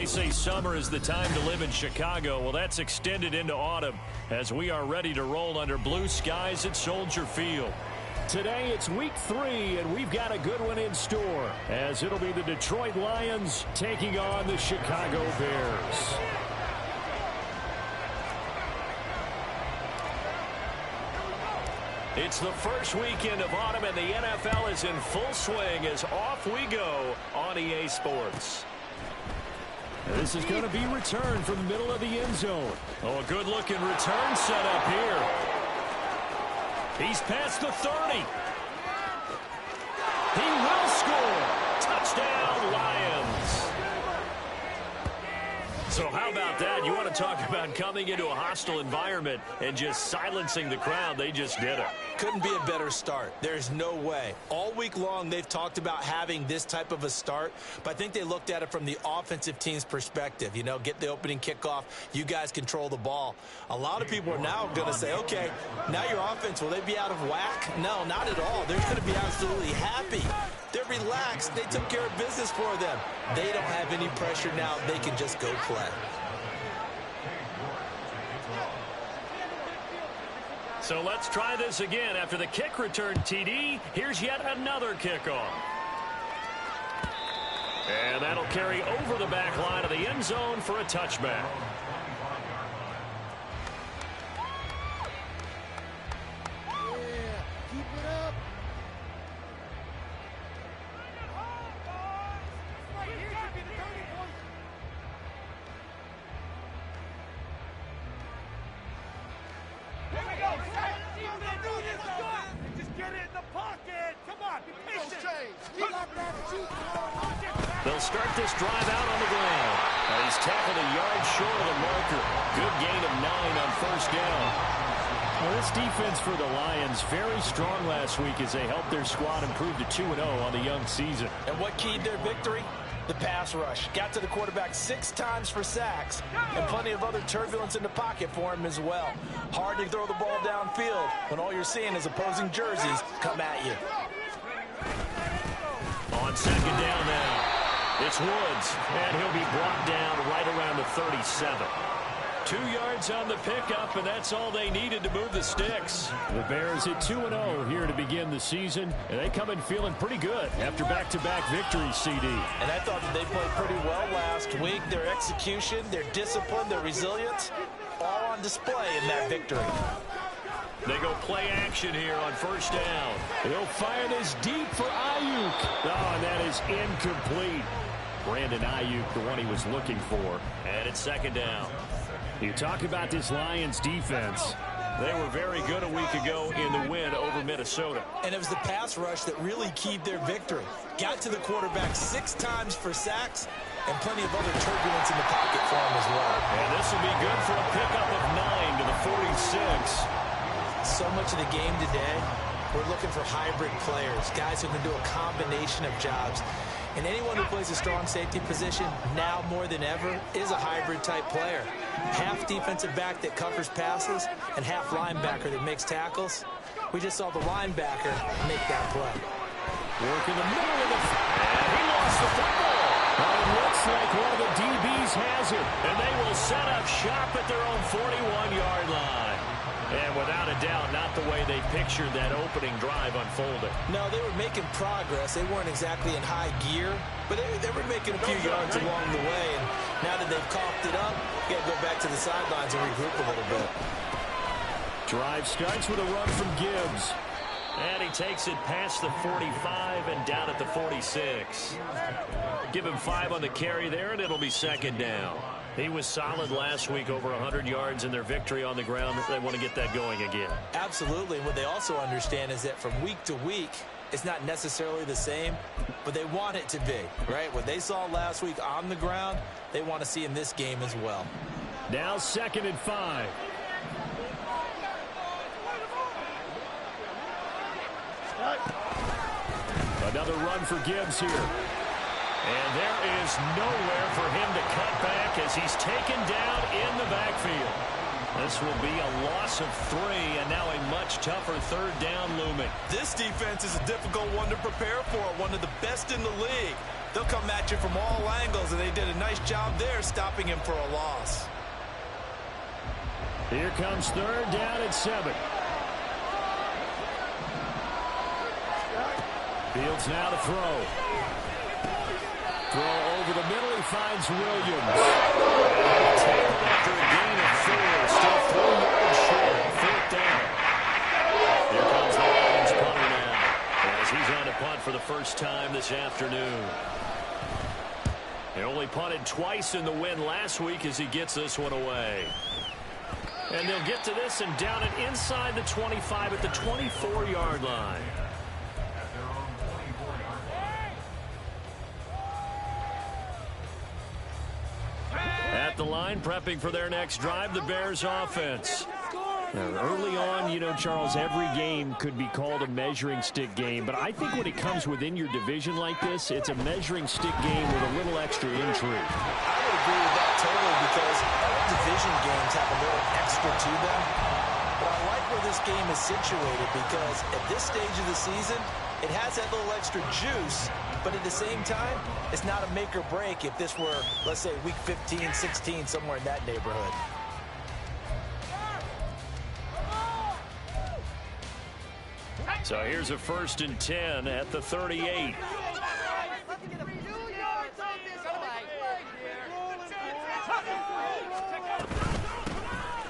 say summer is the time to live in Chicago. Well, that's extended into autumn as we are ready to roll under blue skies at Soldier Field. Today it's week 3, and we've got a good one in store as it'll be the Detroit Lions taking on the Chicago Bears. It's the first weekend of autumn, and the NFL is in full swing as off we go on EA Sports. This is going to be returned from the middle of the end zone. Oh, a good-looking return set up here. He's past the 30. He will score. Touchdown, Lions. So how about that? You want to talk about coming into a hostile environment and just silencing the crowd. They just did it. Couldn't be a better start. There's no way. All week long, they've talked about having this type of a start, but I think they looked at it from the offensive team's perspective. You know, get the opening kickoff. You guys control the ball. A lot of people are now going to say, okay, now your offense, will they be out of whack? No, not at all. They're going to be absolutely happy. They're relaxed. They took care of business for them. They don't have any pressure now. They can just go play. So let's try this again. After the kick return TD, here's yet another kickoff. And that'll carry over the back line of the end zone for a touchback. They'll start this drive out on the ground. And he's tackled a yard short of the marker. Good gain of 9 on first down. Well, this defense for the Lions, very strong last week as they helped their squad improve to 2-0 on the young season. And what keyed their victory? The pass rush. Got to the quarterback 6 times for sacks, and plenty of other turbulence in the pocket for him as well. Hard to throw the ball downfield when all you're seeing is opposing jerseys come at you. On second down now, it's Woods, and he'll be brought down right around the 37. 2 yards on the pickup, and that's all they needed to move the sticks. The Bears at 2-0 here to begin the season, and they come in feeling pretty good after back-to-back victories, CD. And I thought that they played pretty well last week. Their execution, their discipline, their resilience, all on display in that victory. They go play action here on first down. They'll fire this deep for Ayuk. Oh, and that is incomplete. Brandon Ayuk, the one he was looking for. And it's second down. You talk about this Lions defense. They were very good a week ago in the win over Minnesota. And it was the pass rush that really keyed their victory. Got to the quarterback 6 times for sacks and plenty of other turbulence in the pocket for him as well. And this will be good for a pickup of 9 to the 46. So much of the game today, we're looking for hybrid players, guys who can do a combination of jobs. And anyone who plays a strong safety position, now more than ever, is a hybrid-type player. Half defensive back that covers passes and half linebacker that makes tackles. We just saw the linebacker make that play. Work in the middle of the... And he lost the football. It looks like one of the DBs has it. And they will set up shop at their own 41-yard line. And without a doubt, not the way they pictured that opening drive unfolding. No, they were making progress. They weren't exactly in high gear, but they were making a few yards along the way. And now that they've coughed it up, you got to go back to the sidelines and regroup a little bit. Drive starts with a run from Gibbs. And he takes it past the 45 and down at the 46. Give him 5 on the carry there, and it'll be second down. He was solid last week, over 100 yards in their victory on the ground. They want to get that going again. Absolutely. What they also understand is that from week to week, it's not necessarily the same, but they want it to be, right? What they saw last week on the ground, they want to see in this game as well. Now 2nd and 5. Another run for Gibbs here. And there is nowhere for him to cut back as he's taken down in the backfield. This will be a loss of 3, and now a much tougher 3rd down looming. This defense is a difficult one to prepare for, one of the best in the league. They'll come at you from all angles, and they did a nice job there stopping him for a loss. Here comes third down and 7. Fields now to throw. Throw over the middle. He finds Williams. After a gain of 4, still 4 yards short. 4th down. Here comes the Lions punter now, as he's on to punt for the first time this afternoon. He only punted twice in the win last week as he gets this one away. And they'll get to this and down it inside the 25 at the 24-yard line. At the line, prepping for their next drive, the Bears offense. Now, early on, you know, Charles, every game could be called a measuring stick game. But I think when it comes within your division like this, it's a measuring stick game with a little extra intrigue. I would agree with that totally because all division games have a little extra to them. But I like where this game is situated because at this stage of the season, it has that little extra juice. But at the same time, it's not a make or break if this were, let's say, week 15, 16, somewhere in that neighborhood. So here's a 1st and 10 at the 38.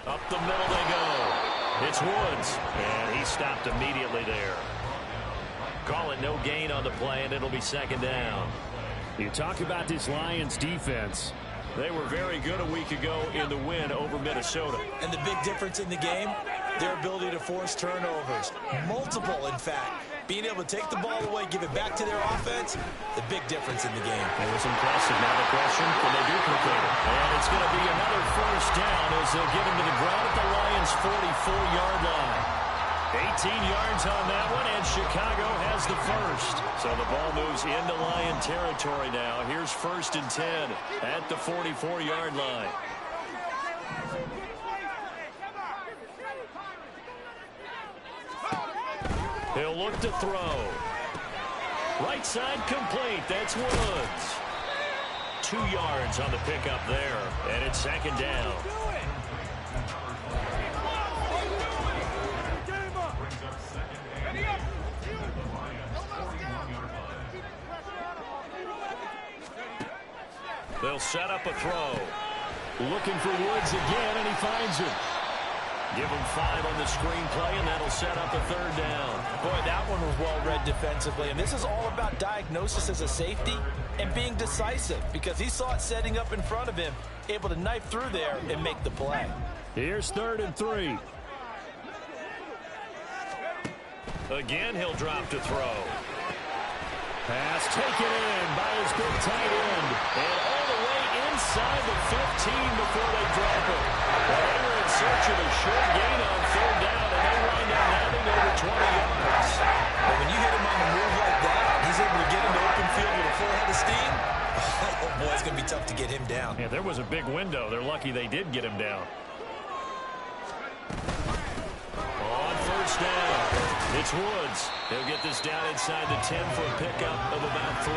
Up the middle they go. It's Woods, and he stopped immediately there. Call it no gain on the play, and it'll be 2nd down. You talk about this Lions defense. They were very good a week ago in the win over Minnesota. And the big difference in the game, their ability to force turnovers. Multiple, in fact. Being able to take the ball away, give it back to their offense, the big difference in the game. It was impressive. Now the question, can they duplicate it? And it's going to be another 1st down as they'll get him to the ground at the Lions' 44-yard line. 18 yards on that one, and Chicago has the first. So the ball moves into Lion territory now. Here's 1st and 10 at the 44-yard line. He'll look to throw. Right side complete. That's Woods. 2 yards on the pickup there, and it's 2nd down. They'll set up a throw. Looking for Woods again, and he finds him. Give him 5 on the screenplay, and that'll set up a 3rd down. Boy, that one was well read defensively, and this is all about diagnosis as a safety and being decisive because he saw it setting up in front of him, able to knife through there and make the play. Here's 3rd and 3. Again, he'll drop to throw. Pass taken in by his big tight end. And all the way inside the 15 before they drop it. Well, they were in search of a short gain on 3rd down, and they wind up having over 20 yards. But when you hit him on the move like that, he's able to get into open field with a full head of steam. Oh, boy, it's going to be tough to get him down. Yeah, there was a big window. They're lucky they did get him down. On 1st down, it's Woods. He'll get this down inside the 10 for a pickup of about 3.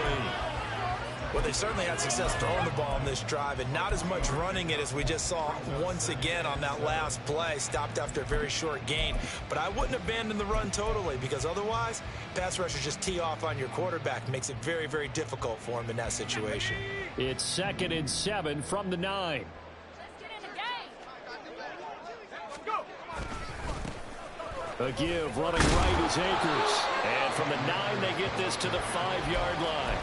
Well, they certainly had success throwing the ball in this drive and not as much running it as we just saw once again on that last play. Stopped after a very short gain. But I wouldn't abandon the run totally because otherwise, pass rushers just tee off on your quarterback. Makes it very, very difficult for him in that situation. It's 2nd and 7 from the 9. A give running right is Akers. And from the 9, they get this to the 5-yard line.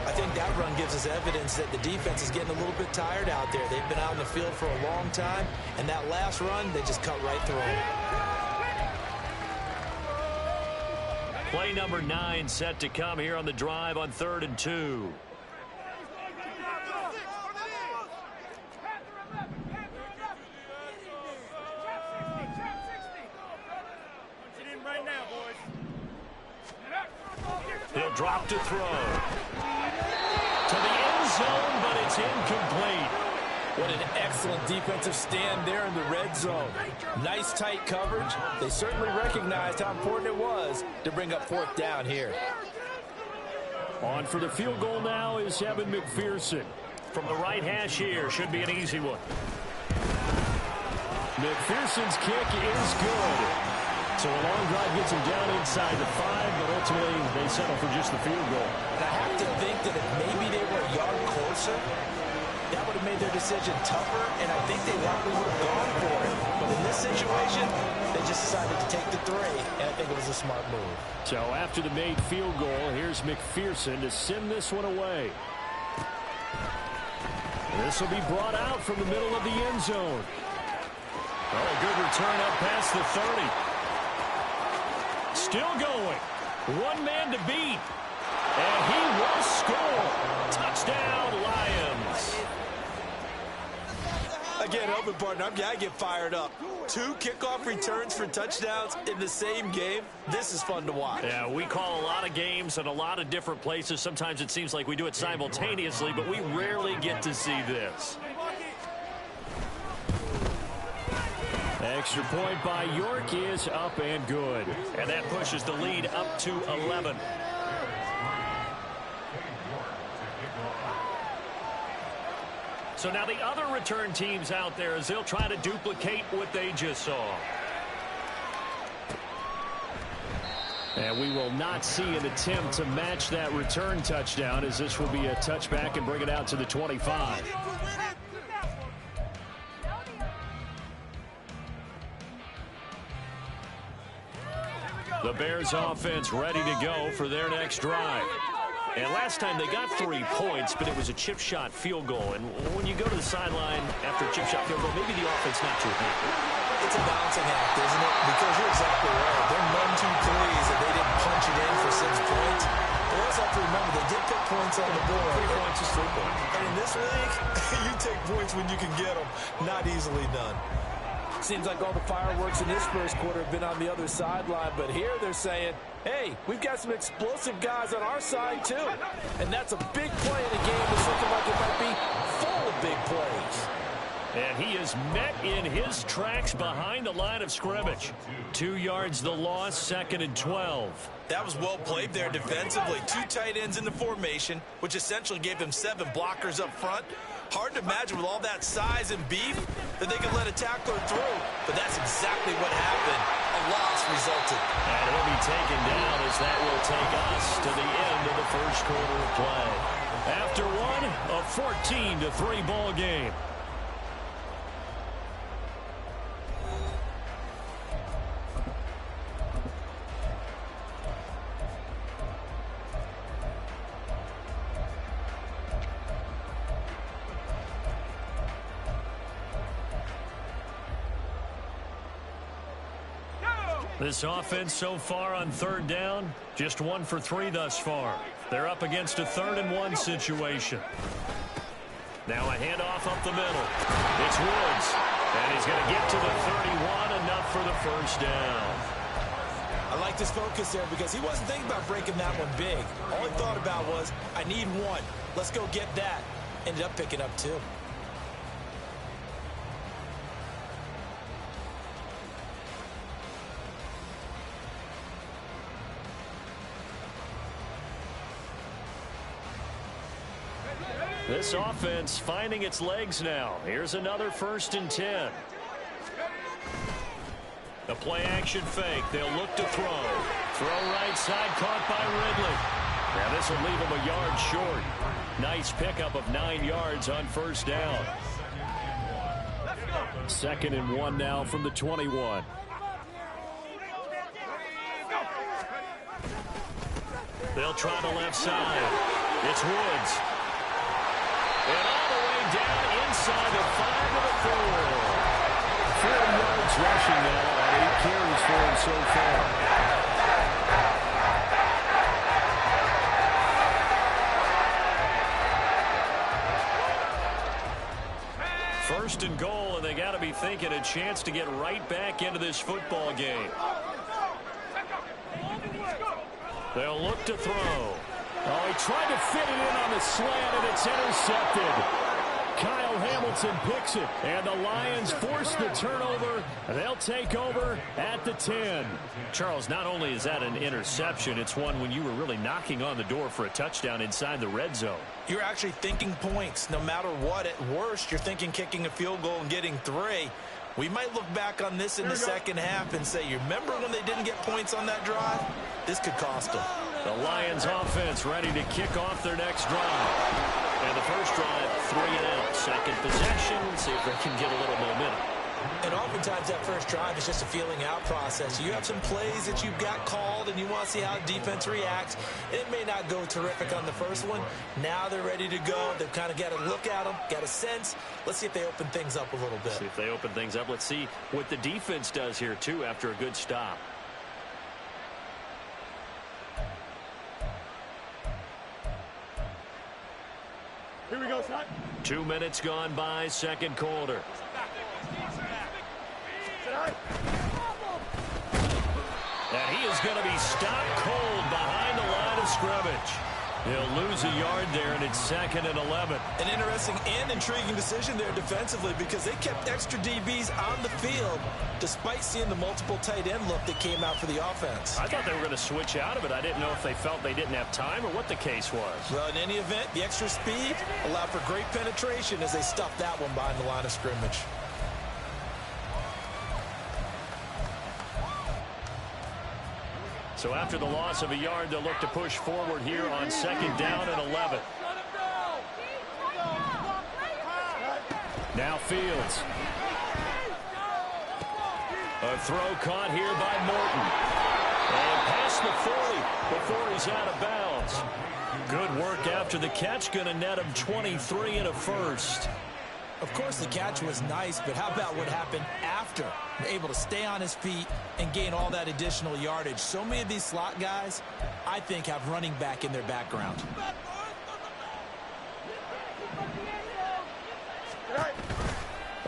I think that run gives us evidence that the defense is getting a little bit tired out there. They've been out in the field for a long time, and that last run, they just cut right through them. Play number 9 set to come here on the drive on 3rd and 2. He'll drop to throw. To the end zone, but it's incomplete. What an excellent defensive stand there in the red zone. Nice tight coverage. They certainly recognized how important it was to bring up 4th down here. On for the field goal now is Evan McPherson. From the right hash here, should be an easy one. McPherson's kick is good. So a long drive gets him down inside the 5, but ultimately they settle for just the field goal. And I have to think that if maybe they were a yard closer, that would have made their decision tougher, and I think they likely would have gone for it. But in this situation, they just decided to take the 3, and I think it was a smart move. So after the made field goal, here's McPherson to send this one away. This will be brought out from the middle of the end zone. Oh, a good return up past the 30. Still going. One man to beat. And he will score. Touchdown, Lions. Again, open partner, I get fired up. 2 kickoff returns for touchdowns in the same game. This is fun to watch. Yeah, we call a lot of games in a lot of different places. Sometimes it seems like we do it simultaneously, but we rarely get to see this. Extra point by York is up and good. And that pushes the lead up to 11. So now the other return teams out there as they'll try to duplicate what they just saw. And we will not see an attempt to match that return touchdown as this will be a touchback and bring it out to the 25. The Bears offense ready to go for their next drive. And last time they got 3 points, but it was a chip shot field goal. And when you go to the sideline after a chip shot field goal, maybe the offense not too happy. It's a balancing act, isn't it? Because you're exactly right. They're none too pleased that they didn't punch it in for 6 points. But also have to remember, they did put points on the board. 3 points is 3 points. And in this league, you take points when you can get them. Not easily done. Seems like all the fireworks in this first quarter have been on the other sideline, but here they're saying, hey, we've got some explosive guys on our side too. And that's a big play in a game that's looking like it might be full of big plays. And he is met in his tracks behind the line of scrimmage. 2 yards the loss, 2nd and 12. That was well played there defensively. 2 tight ends in the formation, which essentially gave them 7 blockers up front. Hard to imagine with all that size and beef that they could let a tackler through. But that's exactly what happened. A loss resulted. And he'll be taken down as that will take us to the end of the first quarter of play. After one, a 14-3 ball game. This offense so far on 3rd down, just 1 for 3 thus far. They're up against a 3rd and 1 situation. Now a handoff up the middle. It's Woods. And he's going to get to the 31, enough for the first down. I like this focus there because he wasn't thinking about breaking that one big. All he thought about was, I need 1. Let's go get that. Ended up picking up 2. This offense finding its legs now. Here's another 1st and 10. The play action fake. They'll look to throw. Throw right side, caught by Ridley. Now this will leave him a yard short. Nice pickup of 9 yards on 1st down. 2nd and 1 now from the 21. They'll try the left side. It's Woods. And all the way down inside the 5 to the 4. 4 yards rushing now on 8 carries for him so far. First and goal, and they got to be thinking a chance to get right back into this football game. They'll look to throw. Oh, he tried to fit it in on the slant, and it's intercepted. Kyle Hamilton picks it, and the Lions force the turnover. They'll take over at the 10. Charles, not only is that an interception, it's one when you were really knocking on the door for a touchdown inside the red zone. You're actually thinking points. No matter what, at worst, you're thinking kicking a field goal and getting 3. We might look back on this in the second half and say, you remember when they didn't get points on that drive? This could cost them. The Lions offense ready to kick off their next drive. And the first drive, 3 and out. Second possession, see if they can get a little momentum. And oftentimes that first drive is just a feeling out process. You have some plays that you've got called and you want to see how defense reacts. It may not go terrific on the first one. Now they're ready to go. They've kind of got to look at them, got a sense. Let's see if they open things up a little bit. See if they open things up. Let's see what the defense does here, too, after a good stop. Here we go, son. 2 minutes gone by, second quarter. And he is going to be stopped cold behind the line of scrimmage. He'll lose a yard there, and it's 2nd and 11. An interesting and intriguing decision there defensively because they kept extra DBs on the field despite seeing the multiple tight end look that came out for the offense. I thought they were going to switch out of it. I didn't know if they felt they didn't have time or what the case was. Well, in any event, the extra speed allowed for great penetration as they stuffed that one behind the line of scrimmage. So after the loss of a yard, they'll look to push forward here on 2nd down and 11. Now Fields. A throw caught here by Morton. And past the 40 before he's out of bounds. Good work after the catch. Going to net him 23 and a first. Of course, the catch was nice, but how about what happened after? Able to stay on his feet and gain all that additional yardage. So many of these slot guys, I think, have running back in their background.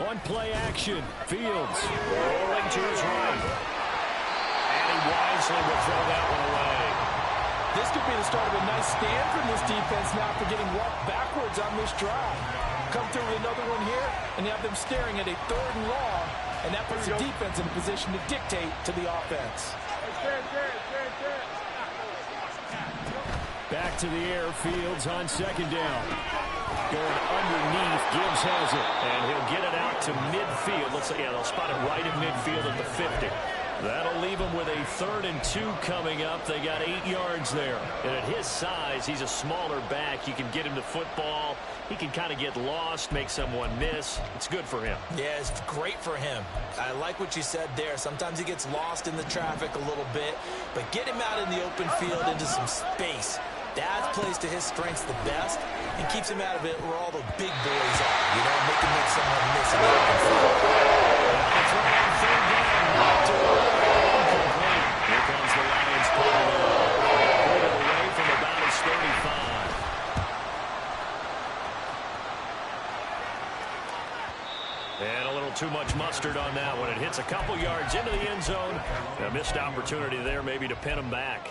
On play action, Fields rolling to his right. And he wisely will throw that one away. This could be the start of a nice stand from this defense now for getting walked backwards on this drive. Come through with another one here, and you have them staring at a 3rd and long, and that puts the defense in a position to dictate to the offense. Back to the air, Fields on 2nd down. Going underneath, Gibbs has it, and he'll get it out to midfield. Let's say, yeah, they'll spot it right at midfield at the 50. That'll leave him with a 3rd and 2 coming up. They got 8 yards there. And at his size, he's a smaller back. You can get him to football. He can kind of get lost, make someone miss. It's good for him. Yeah, it's great for him. I like what you said there. Sometimes he gets lost in the traffic a little bit, but get him out in the open field into some space. That plays to his strengths the best and keeps him out of it where all the big boys are. You know, make him make someone miss in the open field. Here comes the Lions pulling it away from about his 35. And a little too much mustard on that one. It hits a couple yards into the end zone. A missed opportunity there maybe to pin him back.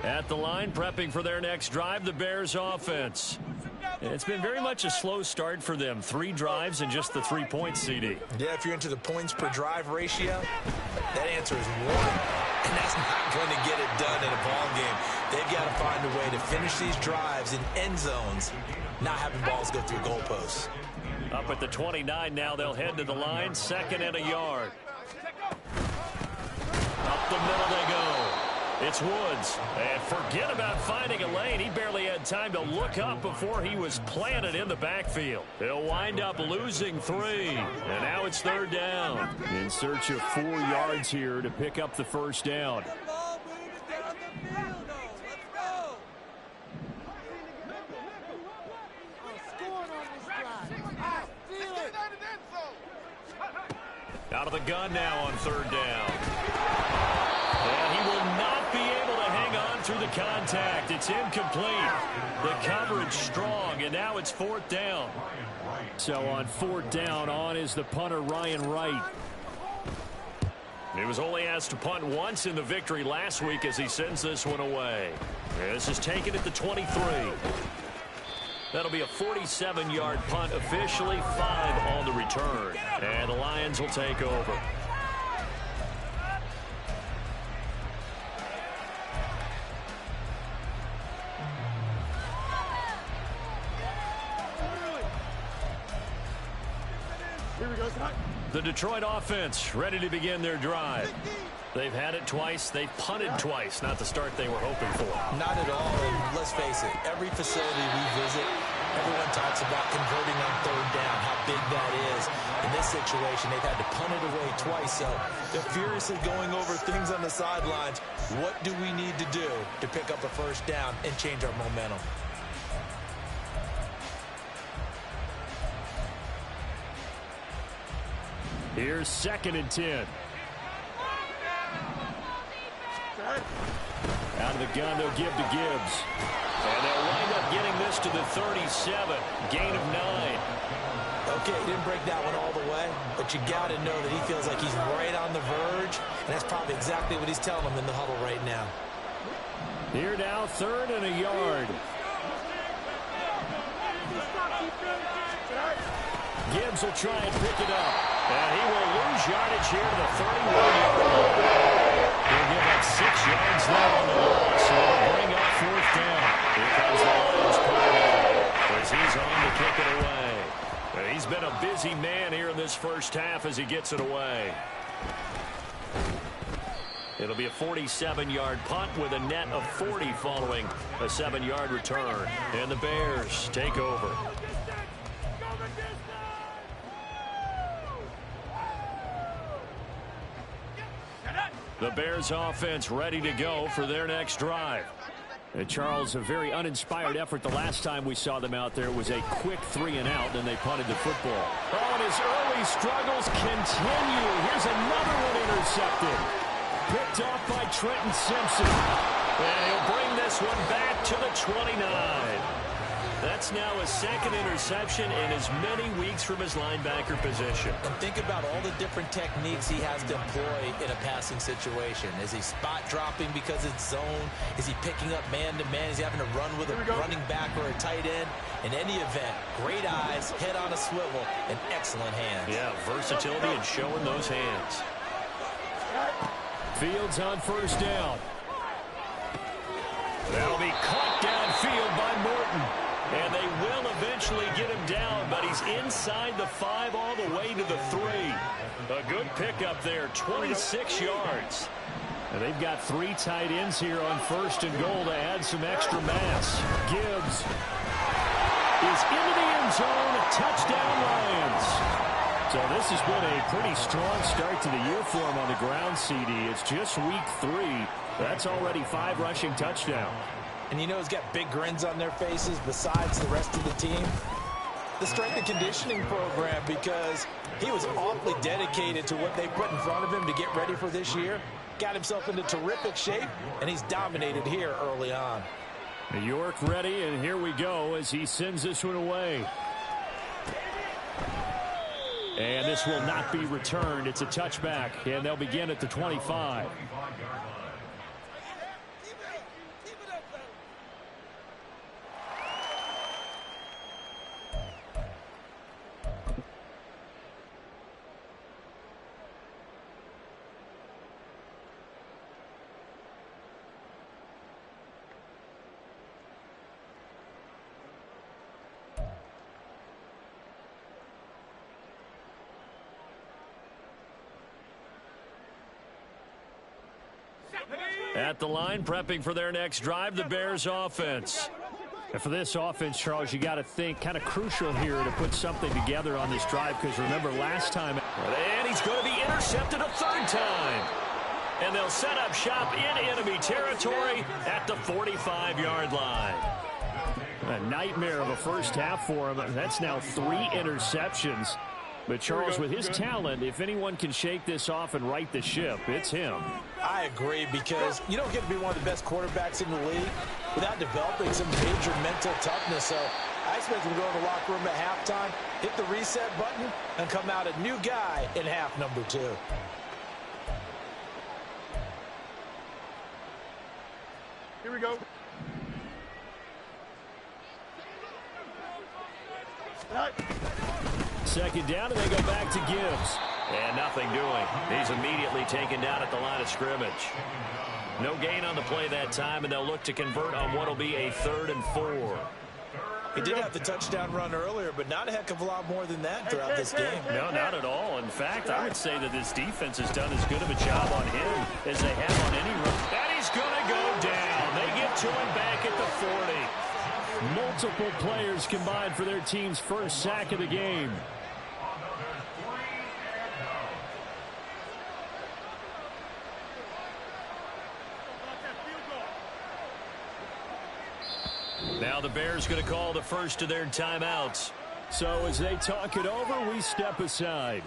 At the line, prepping for their next drive, the Bears offense. It's been very much a slow start for them. 3 drives and just the 3 points, CD. Yeah, if you're into the points per drive ratio, that answer is 1. And that's not going to get it done in a ball game. They've got to find a way to finish these drives in end zones, not having balls go through goalposts. Up at the 29 now, they'll head to the line, 2nd and a yard. Up the middle they go. It's Woods. And forget about finding a lane. He barely had time to look up before he was planted in the backfield. He'll wind up losing 3. And now it's 3rd down. In search of 4 yards here to pick up the first down. Out of the gun now on 3rd down. And he will not be able to hang on through the contact. It's incomplete. The coverage strong, and now it's 4th down. So on 4th down, on is the punter, Ryan Wright. He was only asked to punt once in the victory last week as he sends this one away. This is taken at the 23. That'll be a 47-yard punt, officially 5 on the return. And the Lions will take over. Here we go, Scott. The Detroit offense ready to begin their drive. They've had it twice. They've punted twice. Not the start they were hoping for. Not at all. And let's face it, every facility we visit, everyone talks about converting on third down, how big that is. In this situation, they've had to punt it away twice. So they're furiously going over things on the sidelines. What do we need to do to pick up a first down and change our momentum? Here's 2nd and 10. Out of the gun, they'll give to Gibbs. And they'll wind up getting this to the 37. Gain of 9. Okay, he didn't break that one all the way, but you got to know that he feels like he's right on the verge, and that's probably exactly what he's telling them in the huddle right now. Here now, 3rd and a yard. Gibbs will try and pick it up. And he will lose yardage here to the 31-yard line. He'll give up 6 yards there on the loss. So they'll bring up 4th down. Here comes the Lions quarterback as he's on to kick it away. And he's been a busy man here in this first half as he gets it away. It'll be a 47-yard punt with a net of 40 following a 7-yard return. And the Bears take over. The Bears offense ready to go for their next drive. And Charles, a very uninspired effort the last time we saw them out there. It was a quick 3-and-out, and they punted the football. Oh, and his early struggles continue. Here's another one intercepted. Picked off by Trenton Simpson. And he'll bring this one back to the 29. That's now a 2nd interception in as many weeks from his linebacker position. And think about all the different techniques he has to employ in a passing situation. Is he spot dropping because it's zone? Is he picking up man-to-man? Is he having to run with a running back or a tight end? In any event, great eyes, head on a swivel, and excellent hands. Yeah, versatility and showing those hands. Fields on 1st down. That'll be caught downfield by Morton. And they will eventually get him down, but he's inside the 5 all the way to the 3. A good pickup there, 26 yards. And they've got 3 tight ends here on 1st and goal to add some extra mass. Gibbs is into the end zone. Touchdown, Lions. So this has been a pretty strong start to the year for him on the ground, CD. It's just week 3. That's already 5 rushing touchdowns. And you know he's got big grins on their faces besides the rest of the team. The strength and conditioning program, because he was awfully dedicated to what they put in front of him to get ready for this year. Got himself into terrific shape, and he's dominated here early on. New York ready, and here we go as he sends this one away. And this will not be returned. It's a touchback, and they'll begin at the 25. At the line, prepping for their next drive, the Bears offense. And for this offense, Charles, you got to think kind of crucial here to put something together on this drive, because remember last time. And he's going to be intercepted a 3rd time. And they'll set up shop in enemy territory at the 45-yard line. A nightmare of a first half for him. That's now 3 interceptions. But, Charles, with his talent, if anyone can shake this off and right the ship, it's him. I agree, because you don't get to be one of the best quarterbacks in the league without developing some major mental toughness. So I expect him to go in the locker room at halftime, hit the reset button, and come out a new guy in half number 2. we go. Second down, and they go back to Gibbs. And nothing doing. He's immediately taken down at the line of scrimmage. No gain on the play that time, and they'll look to convert on what will be a 3rd and 4. He did have the touchdown run earlier, but not a heck of a lot more than that throughout this game. No, not at all. In fact, I would say that this defense has done as good of a job on him as they have on any run. And he's going to go down. They get to him back at the 40. Multiple players combined for their team's first sack of the game. Now the Bears going to call the first of their timeouts. So as they talk it over, we step aside.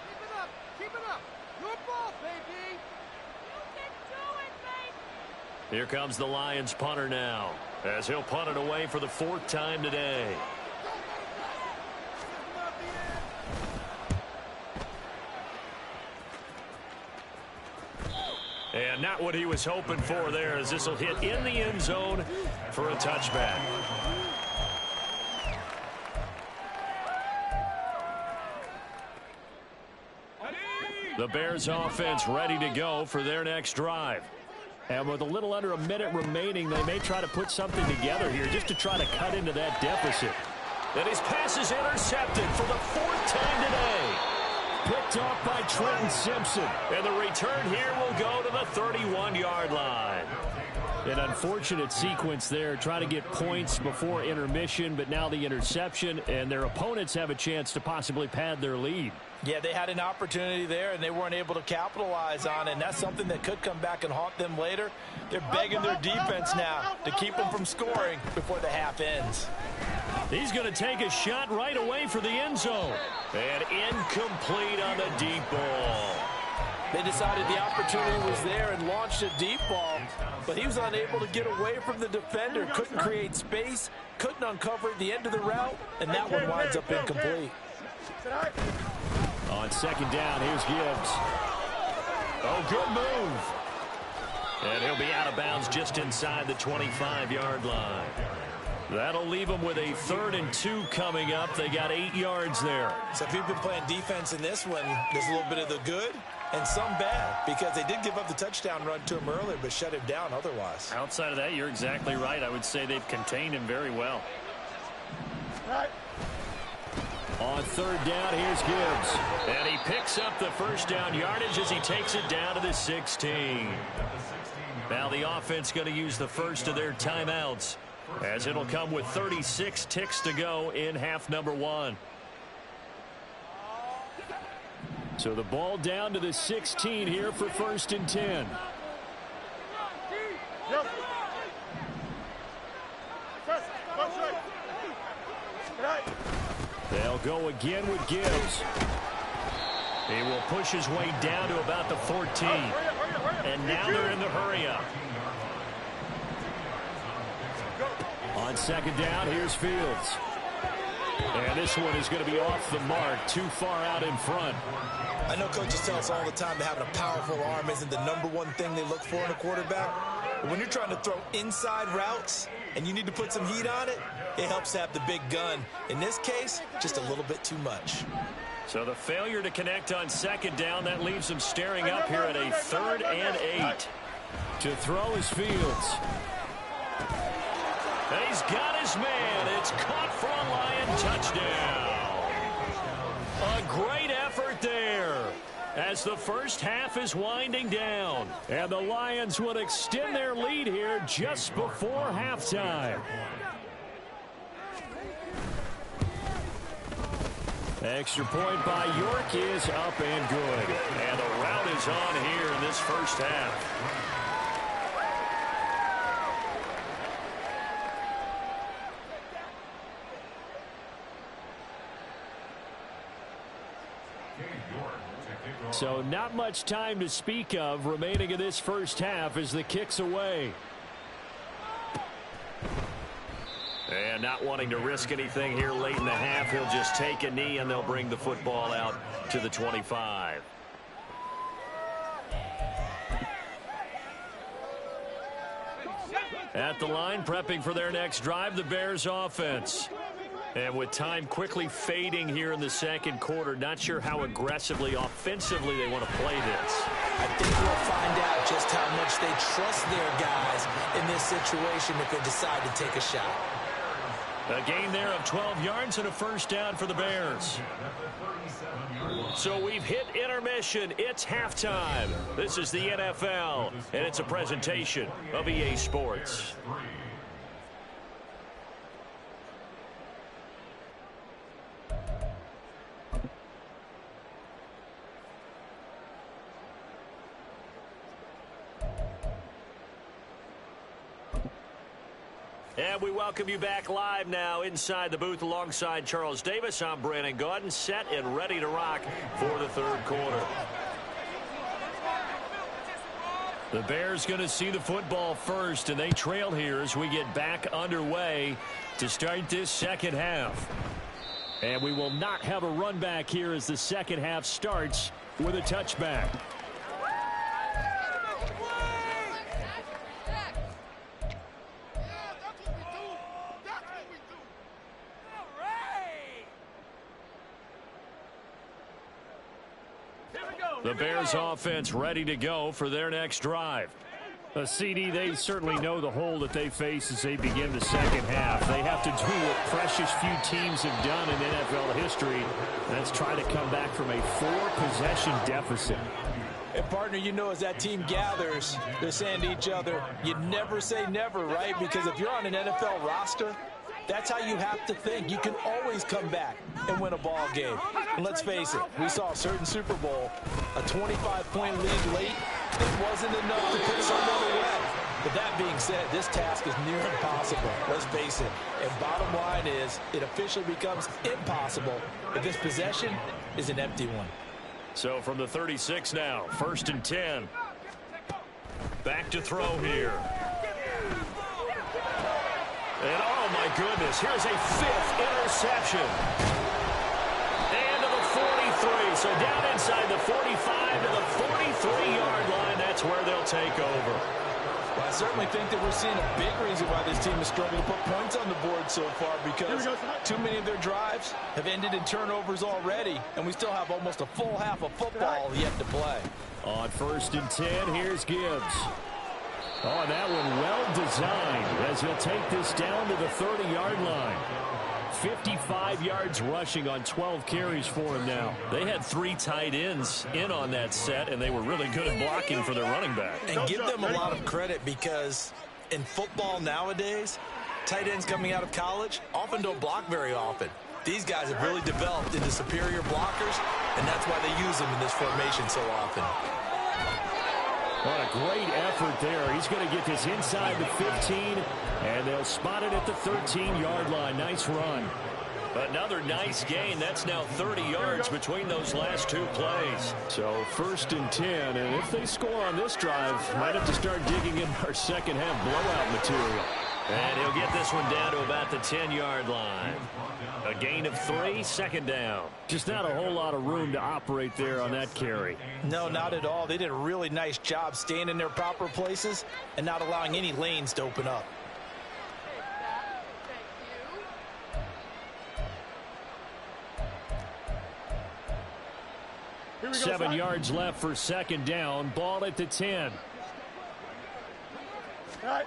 Keep it up. Keep it up. Your ball, baby. You can do it, baby. Here comes the Lions punter now, as he'll punt it away for the 4th time today. And not what he was hoping for there, as this will hit in the end zone for a touchback. The Bears offense ready to go for their next drive. And with a little under a minute remaining, they may try to put something together here just to try to cut into that deficit. And his pass is intercepted for the 4th time today. Picked off by Trenton Simpson. And the return here will go to the 31-yard line. An unfortunate sequence there, trying to get points before intermission, but now the interception, and their opponents have a chance to possibly pad their lead. Yeah, they had an opportunity there, and they weren't able to capitalize on it, and that's something that could come back and haunt them later. They're begging their defense now to keep them from scoring before the half ends. He's going to take a shot right away for the end zone. And incomplete on the deep ball. They decided the opportunity was there and launched a deep ball, but he was unable to get away from the defender, couldn't create space, couldn't uncover the end of the route, and that one winds up incomplete. On second down, here's Gibbs. Oh, good move. And he'll be out of bounds just inside the 25-yard line. That'll leave them with a 3rd and 2 coming up. They got 8 yards there. So if you've been playing defense in this one, there's a little bit of the good and some bad, because they did give up the touchdown run to him earlier, but shut him down otherwise. Outside of that, you're exactly right. I would say they've contained him very well. On 3rd down, here's Gibbs. And he picks up the first down yardage as he takes it down to the 16. Now the offense going to use the first of their timeouts, as it'll come with 36 ticks to go in half number 1. So the ball down to the 16 here for 1st and 10. They'll go again with Gibbs. He will push his way down to about the 14. And now they're in the hurry-up. On second down, here's Fields. And this one is going to be off the mark, too far out in front. I know coaches tell us all the time that having a powerful arm isn't the #1 thing they look for in a quarterback. But when you're trying to throw inside routes and you need to put some heat on it, it helps to have the big gun. In this case, just a little bit too much. So the failure to connect on second down, that leaves them staring up here at a 3rd and 8. To throw is Fields. And he's got his man. It's caught for a Lion touchdown. A great effort there as the first half is winding down. And the Lions would extend their lead here just before halftime. Extra point by York is up and good. And the route is on here in this first half. So not much time to speak of remaining in this first half as the kick's away. And not wanting to risk anything here late in the half, he'll just take a knee and they'll bring the football out to the 25. At the line, prepping for their next drive, the Bears offense. And with time quickly fading here in the second quarter, not sure how aggressively, offensively they want to play this. I think we'll find out just how much they trust their guys in this situation if they decide to take a shot. A gain there of 12 yards and a first down for the Bears. So we've hit intermission. It's halftime. This is the NFL, and it's a presentation of EA Sports. And we welcome you back live now inside the booth alongside Charles Davis. I'm Brandon Gaudin, set and ready to rock for the third quarter. The Bears going to see the football first, and they trail here as we get back underway to start this second half. And we will not have a run back here as the second half starts with a touchback. The Bears offense ready to go for their next drive. CD, they certainly know the hole that they face as they begin the second half. They have to do what precious few teams have done in NFL history. That's try to come back from a 4-possession deficit. And, partner, you know, as that team gathers, they're saying to each other, you never say never, right? Because if you're on an NFL roster, that's how you have to think. You can always come back and win a ball game. And let's face it, we saw a certain Super Bowl, a 25-point lead late. It wasn't enough to put someone away. But that being said, this task is near impossible. Let's face it. And bottom line is, it officially becomes impossible if this possession is an empty one. So from the 36 now, 1st and 10. Back to throw here. And oh my goodness, here's a 5th interception. And to the 43. So down inside the 45 to the 43-yard line. That's where they'll take over. Well, I certainly think that we're seeing a big reason why this team is struggling to put points on the board so far, because too many of their drives have ended in turnovers already, and we still have almost a full half of football yet to play. On 1st and 10, here's Gibbs. Oh, and that one well designed as he'll take this down to the 30-yard line. 55 yards rushing on 12 carries for him now. They had 3 tight ends in on that set, and they were really good at blocking for their running back. And give them a lot of credit, because in football nowadays, tight ends coming out of college often don't block very often. These guys have really developed into superior blockers, and that's why they use them in this formation so often. What a great effort there. He's going to get this inside the 15, and they'll spot it at the 13-yard line. Nice run. Another nice gain. That's now 30 yards between those last 2 plays. So 1st and 10, and if they score on this drive, might have to start digging in our second half blowout material. And he'll get this one down to about the 10-yard line. A gain of 3, 2nd down. Just not a whole lot of room to operate there on that carry. No, not at all. They did a really nice job staying in their proper places and not allowing any lanes to open up. Go, 7 yards left for 2nd down. Ball at the 10. Now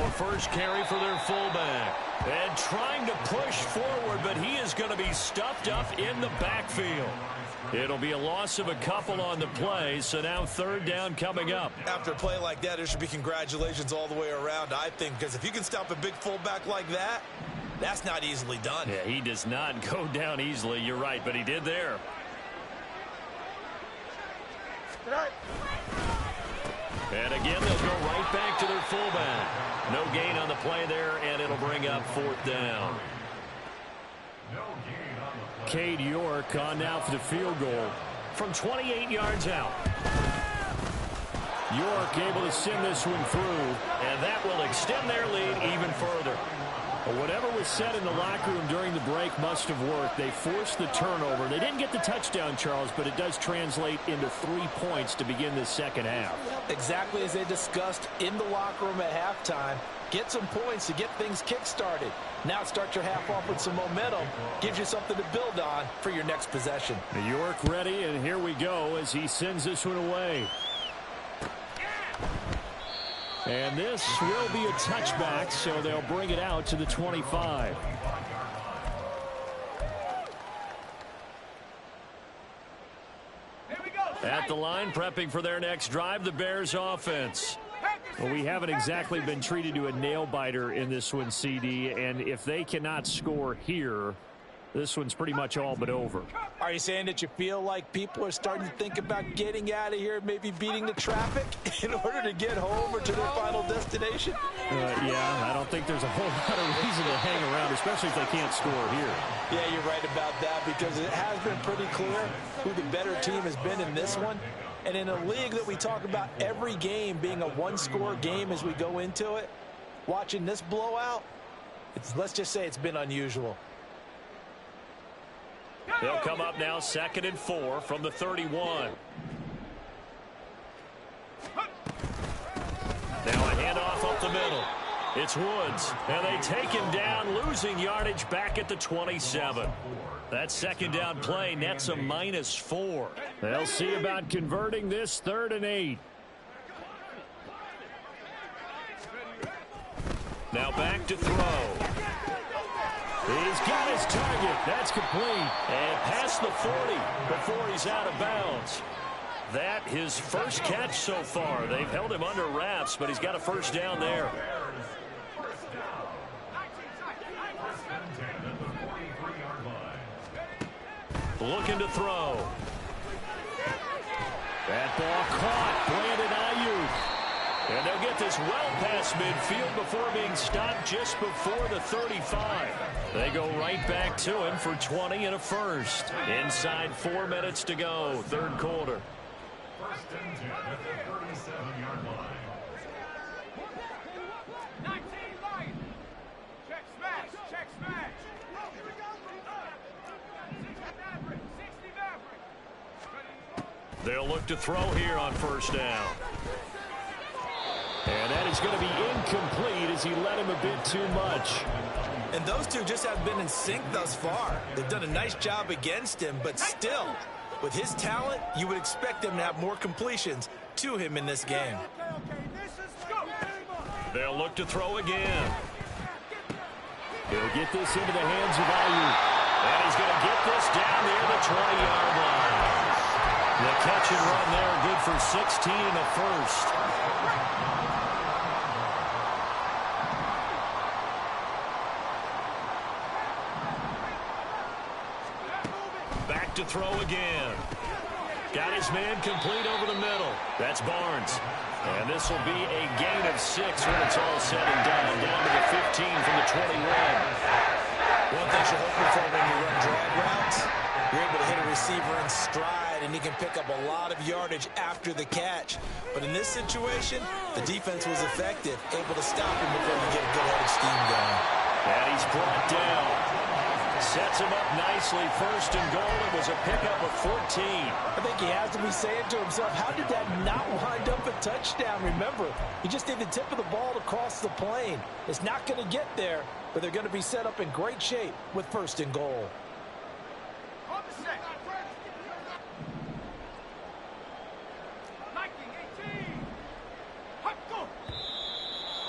a first carry for their fullback. And trying to push forward, but he is going to be stuffed up in the backfield. It'll be a loss of a couple on the play, so now 3rd down coming up. After a play like that, there should be congratulations all the way around, I think, because if you can stop a big fullback like that, that's not easily done. Yeah, he does not go down easily. You're right, but he did there. And again, they'll go right back to their fullback. No gain on the play there, and it'll bring up 4th down. Cade York on now for the field goal from 28 yards out. York able to send this one through, and that will extend their lead even further. Well, whatever was said in the locker room during the break must have worked. They forced the turnover. They didn't get the touchdown, Charles, but it does translate into 3 points to begin the second half. Exactly as they discussed in the locker room at halftime. Get some points to get things kick-started. Now start your half off with some momentum. Gives you something to build on for your next possession. New York ready, and here we go as he sends this one away. And this will be a touchback, so they'll bring it out to the 25. At the line, prepping for their next drive, the Bears offense. Well, we haven't exactly been treated to a nail-biter in this one, CD, and if they cannot score here, this one's pretty much all but over. Are you saying that you feel like people are starting to think about getting out of here, maybe beating the traffic in order to get home or to their final destination? Yeah, I don't think there's a whole lot of reason to hang around, especially if they can't score here. Yeah, you're right about that because it has been pretty clear who the better team has been in this one. And in a league that we talk about every game being a one-score game as we go into it, watching this blowout, let's just say it's been unusual. They'll come up now 2nd and 4 from the 31. Now a handoff up the middle. It's Woods, and they take him down, losing yardage back at the 27. That second down play nets a -4. They'll see about converting this 3rd and 8. Now back to throw. He's got his target. That's complete. And past the 40 before he's out of bounds. That his first catch so far. They've held him under wraps, but he's got a first down there. Looking to throw. That ball caught. Brandon Ayuk. And they'll get this well past midfield before being stopped just before the 35. They go right back to him for 20 and a first. Inside 4 minutes to go, 3rd quarter. First and 10 at the 37-yard line. 19 line. Check smash. Check smash. Here we go. 60 Maverick. They'll look to throw here on first down. And that is going to be incomplete as he led him a bit too much. And those two just have been in sync thus far. They've done a nice job against him, but still, with his talent, you would expect him to have more completions to him in this game. They'll look to throw again. He'll get this into the hands of Ayuk. And he's going to get this down near the 20-yard line. The catch and run there, good for 16 and a first. Back to throw again. Got his man complete over the middle. That's Barnes. And this will be a gain of 6 when it's all said and done. Down to the 15 from the 21. One thing you're hoping for when you run drag routes, you're able to hit a receiver in stride, and he can pick up a lot of yardage after the catch. But in this situation, the defense was effective, able to stop him before you get a good head of steam going. And he's brought down. Sets him up nicely. 1st and goal. It was a pickup of 14. I think he has to be saying to himself, how did that not wind up a touchdown? Remember, he just need the tip of the ball to cross the plane. It's not going to get there, but they're going to be set up in great shape with 1st and goal.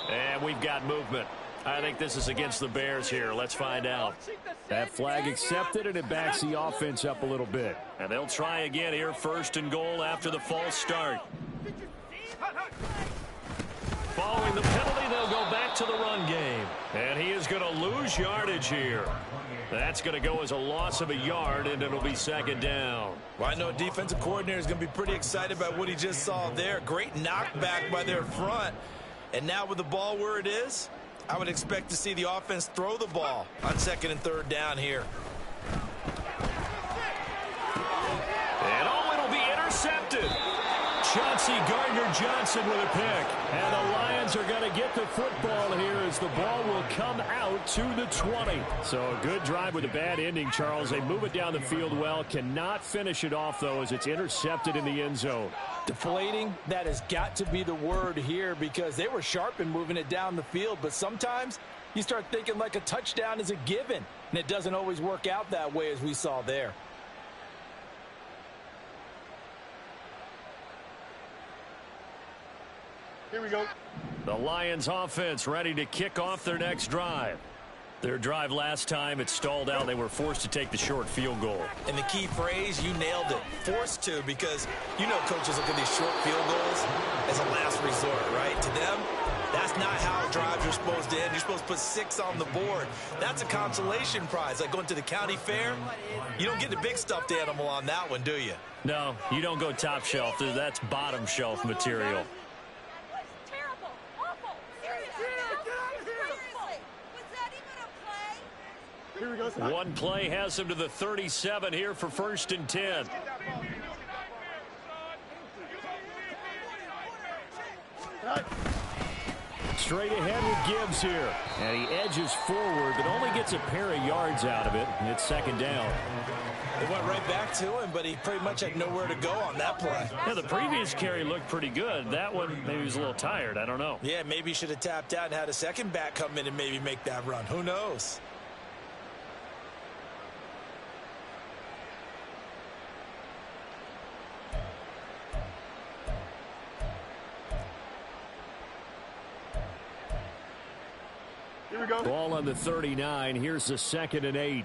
And we've got movement. I think this is against the Bears here. Let's find out. That flag accepted, and it backs the offense up a little bit. And they'll try again here, 1st and goal after the false start. Following the penalty, they'll go back to the run game. And he is going to lose yardage here. That's going to go as a loss of a yard, and it'll be 2nd down. Well, I know a defensive coordinator is going to be pretty excited about what he just saw there. Great knockback by their front. And now with the ball where it is, I would expect to see the offense throw the ball on 2nd and 3rd down here. And it'll be intercepted. Chauncey Gardner-Johnson with a pick. And the Lions are going to get the football here as the ball will come out to the 20. So a good drive with a bad ending, Charles. They move it down the field well. Cannot finish it off, though, as it's intercepted in the end zone. Deflating, that has got to be the word here because they were sharp in moving it down the field. But sometimes you start thinking like a touchdown is a given, and it doesn't always work out that way as we saw there. Here we go. The Lions offense ready to kick off their next drive. Their drive last time, it stalled out. They were forced to take the short field goal. And the key phrase, you nailed it, forced to, because you know coaches look at these short field goals as a last resort, right? To them, that's not how drives are supposed to end. You're supposed to put 6 on the board. That's a consolation prize. Like going to the county fair, you don't get the big stuffed animal on that one, do you? No, you don't go top shelf. That's bottom shelf material. Here we go. One play has him to the 37 here for 1st and 10. Straight ahead with Gibbs here. And he edges forward, but only gets a pair of yards out of it. And it's 2nd down. They went right back to him, but he pretty much had nowhere to go on that play. Yeah, the previous carry looked pretty good. That one, maybe he was a little tired. I don't know. Yeah, maybe he should have tapped out and had a second back come in and maybe make that run. Who knows? Here we go. Ball on the 39. Here's the 2nd and 8.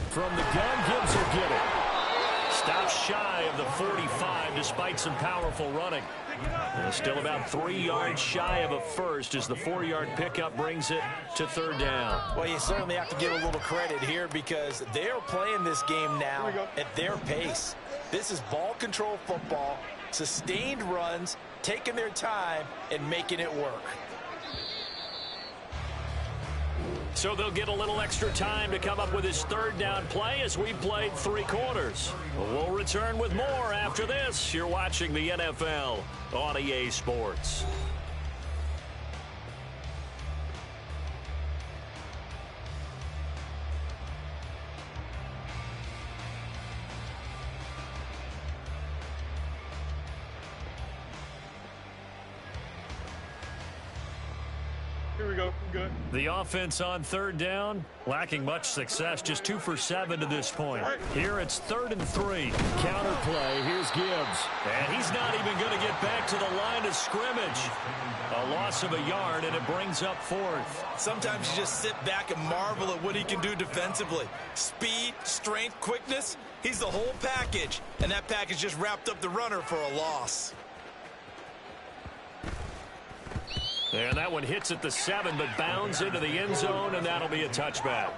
From the gun, Gibbs will get it. Stops shy of the 45 despite some powerful running. And still about 3 yards shy of a first as the 4-yard pickup brings it to 3rd down. Well, you certainly have to give a little credit here because they're playing this game now at their pace. This is ball control football, sustained runs, taking their time, and making it work. So they'll get a little extra time to come up with his 3rd down play as we played 3 quarters. We'll return with more after this. You're watching the NFL on EA Sports. Here we go. Good. The offense on 3rd down, lacking much success, just 2 for 7 to this point. Here it's 3rd and 3. Counter play, here's Gibbs. And he's not even going to get back to the line of scrimmage. A loss of a yard, and it brings up 4th. Sometimes you just sit back and marvel at what he can do defensively. Speed, strength, quickness, he's the whole package. And that package just wrapped up the runner for a loss. And that one hits at the 7, but bounds into the end zone, and that'll be a touchback.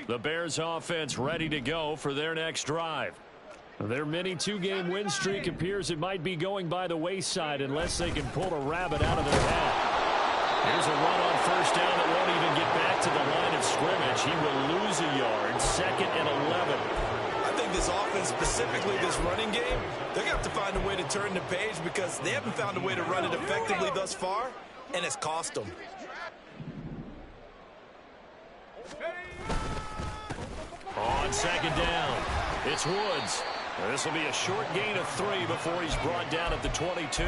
The Bears offense ready to go for their next drive. Their mini 2-game win streak appears it might be going by the wayside unless they can pull a rabbit out of their hat. Here's a run on 1st down that won't even get back to the line of scrimmage. He will lose a yard. 2nd and 11. I think this offense, specifically this running game, they're going to have to find a way to turn the page because they haven't found a way to run it effectively thus far, and it's cost them. On 2nd down, it's Woods. This will be a short gain of 3 before he's brought down at the 22.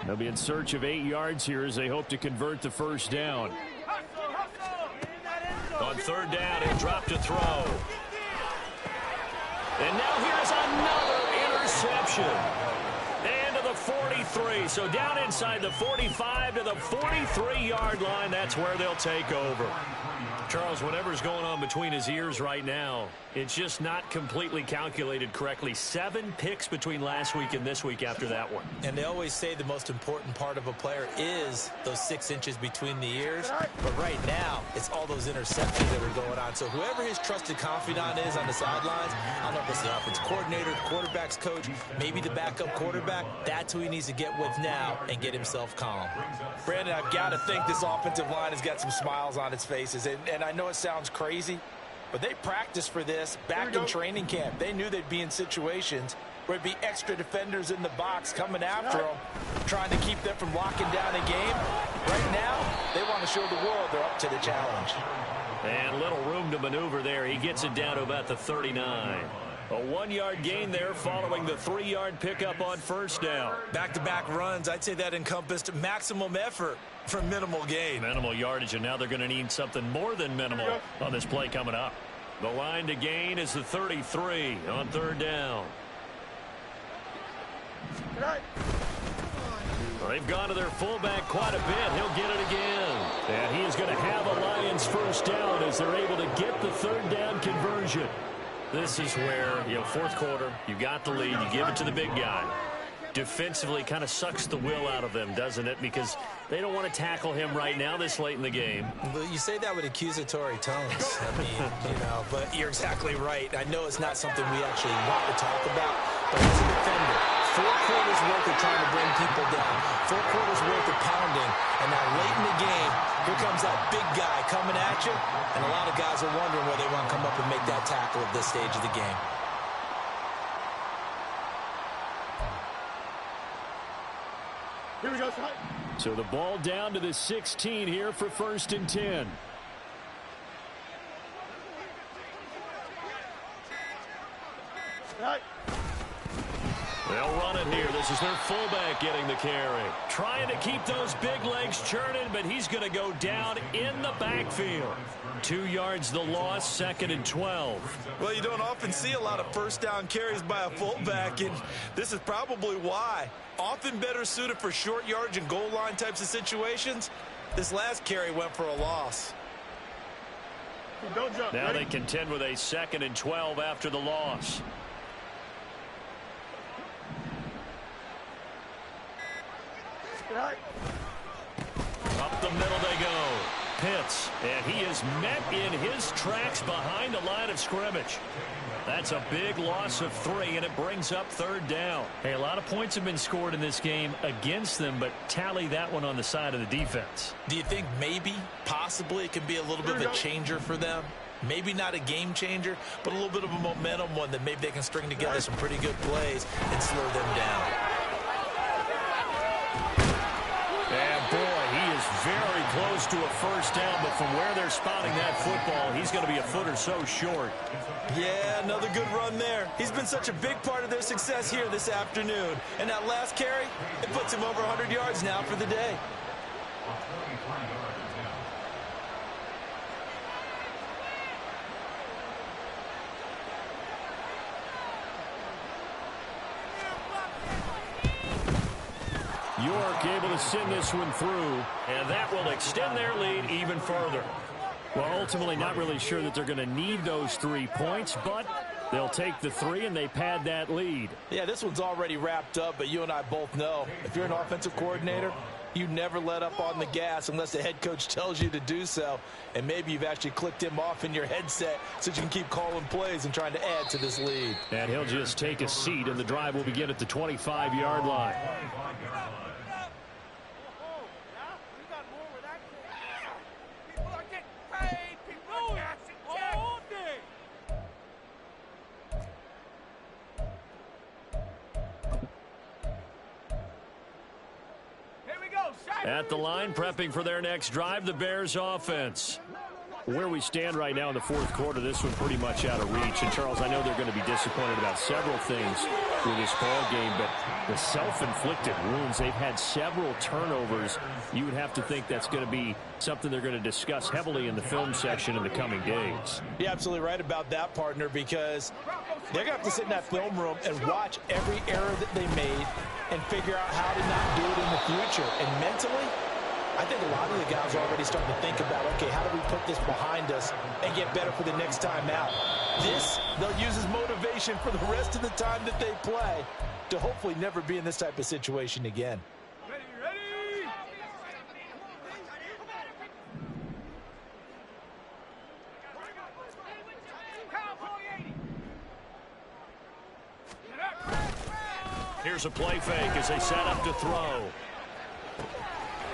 They'll be in search of 8 yards here as they hope to convert the 1st down. On 3rd down, he'll drop to throw. And now here's another interception. And to the 43. So down inside the 45 to the 43-yard line. That's where they'll take over. Charles, whatever's going on between his ears right now, it's just not completely calculated correctly. 7 picks between last week and this week after that one. And they always say the most important part of a player is those 6 inches between the ears. But right now, it's all those interceptions that are going on. So whoever his trusted confidant is on the sidelines, I don't know if it's the offensive coordinator, the quarterback's coach, maybe the backup quarterback, that's who he needs to get with now and get himself calm. Brandon, I've got to think this offensive line has got some smiles on its faces. And I know it sounds crazy, but they practiced for this back in training camp. They knew they'd be in situations where it'd be extra defenders in the box coming after them, trying to keep them from locking down a game. Right now, they want to show the world they're up to the challenge. And little room to maneuver there. He gets it down to about the 39. A 1-yard gain there following the 3-yard pickup on first down. Back-to-back runs, I'd say that encompassed maximum effort for minimal gain. Minimal yardage, and now they're going to need something more than minimal on this play coming up. The line to gain is the 33 on third down. They've gone to their fullback quite a bit. He'll get it again. And he is going to have a Lions first down as they're able to get the third down conversion. This is where, fourth quarter, you got the lead, you give it to the big guy. Defensively kind of sucks the will out of them, doesn't it? Because they don't want to tackle him right now this late in the game. But you say that with accusatory tones. I mean, but you're exactly right. I know it's not something we actually want to talk about, but as a defender, 4 quarters worth of trying to bring people down, 4 quarters worth of pounding, and now late in the game, here comes that big guy coming at you, and a lot of guys are wondering whether they want to come up and make that tackle at this stage of the game. Here we go, Ty. So the ball down to the 16 here for 1st and 10. Right. They'll run it here. This is their fullback getting the carry. Trying to keep those big legs churning, but he's going to go down in the backfield. 2 yards the loss, 2nd and 12. Well, you don't often see a lot of first down carries by a fullback, and this is probably why. Often better suited for short yardage and goal line types of situations. This last carry went for a loss. Don't jump. Now Ready? they contend with a 2nd and 12 after the loss. Right. Up the middle they go. Pitts, and he is met in his tracks behind the line of scrimmage. That's a big loss of 3, and it brings up 3rd down. Hey, a lot of points have been scored in this game against them, but tally that one on the side of the defense. Do you think maybe, possibly, it can be a little bit of a changer for them? Maybe not a game changer, but a little bit of a momentum one that maybe they can string together some pretty good plays and slow them down. And boy, he is very close to a first down, but from where they're spotting that football, he's going to be a foot or so short. Yeah, another good run there. He's been such a big part of their success here this afternoon. And that last carry, it puts him over 100 yards now for the day. York able to send this one through, and that will extend their lead even further. Well, ultimately not really sure that they're going to need those 3 points, but they'll take the 3 and they pad that lead. Yeah, this one's already wrapped up, but you and I both know if you're an offensive coordinator, you never let up on the gas unless the head coach tells you to do so. And maybe you've actually clicked him off in your headset so you can keep calling plays and trying to add to this lead. And he'll just take a seat, and the drive will begin at the 25-yard line. At the line, prepping for their next drive, the Bears offense. Where we stand right now in the 4th quarter, this one pretty much out of reach. And, Charles, I know they're going to be disappointed about several things with this ball game, but the self-inflicted wounds, they've had several turnovers. You would have to think that's going to be something they're going to discuss heavily in the film section in the coming days. You're absolutely right about that, partner, because they're going to have to sit in that film room and watch every error that they made and figure out how to not do it in the future. And mentally, I think a lot of the guys are already starting to think about, okay, how do we put this behind us and get better for the next time out? This, they'll use as motivation for the rest of the time that they play to hopefully never be in this type of situation again. Ready, ready! Cowboy 80! Here's a play fake as they set up to throw.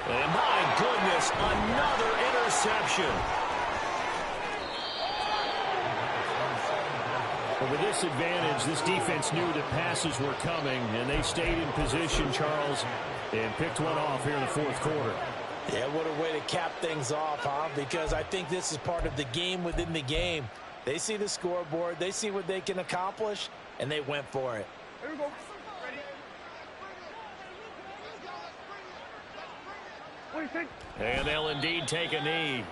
And my goodness, another interception. But with this advantage, this defense knew that passes were coming, and they stayed in position, Charles, and picked one off here in the fourth quarter. Yeah, what a way to cap things off, huh? Because I think this is part of the game within the game. They see the scoreboard, they see what they can accomplish, and they went for it. Here we go. What do you think? And they'll indeed take a knee.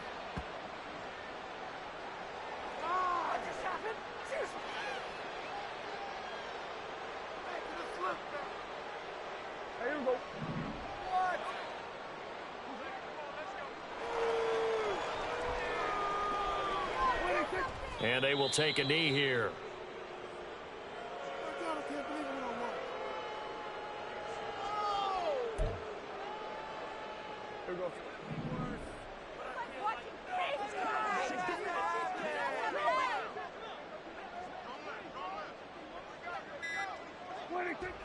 Ah, just happened. Seriously. Back to the slip. Hey, here we go. What? What do you think? And they will take a knee here. Oh, God, I can't believe it no more. Here we go.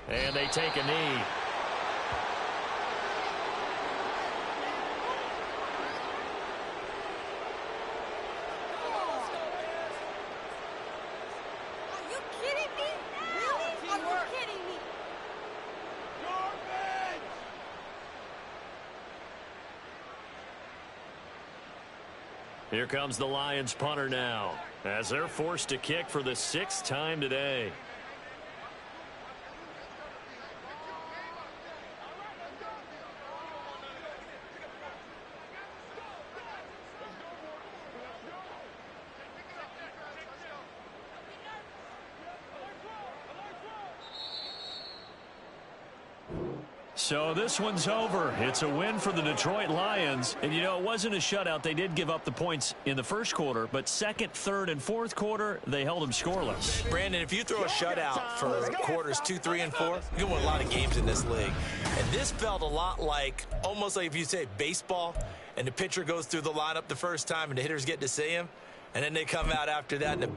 And they take a knee. Are you kidding me? Really? Are you kidding me? Here comes the Lions punter now, as they're forced to kick for the 6th time today. So this one's over. It's a win for the Detroit Lions. And, you know, it wasn't a shutout. They did give up the points in the first quarter, but second, third, and fourth quarter, they held them scoreless. Brandon, if you throw a shutout for quarters 2, 3, and 4, you're going to win a lot of games in this league. And this felt a lot like, almost like if you say baseball, and the pitcher goes through the lineup the first time, and the hitters get to see him, and then they come out after that, and the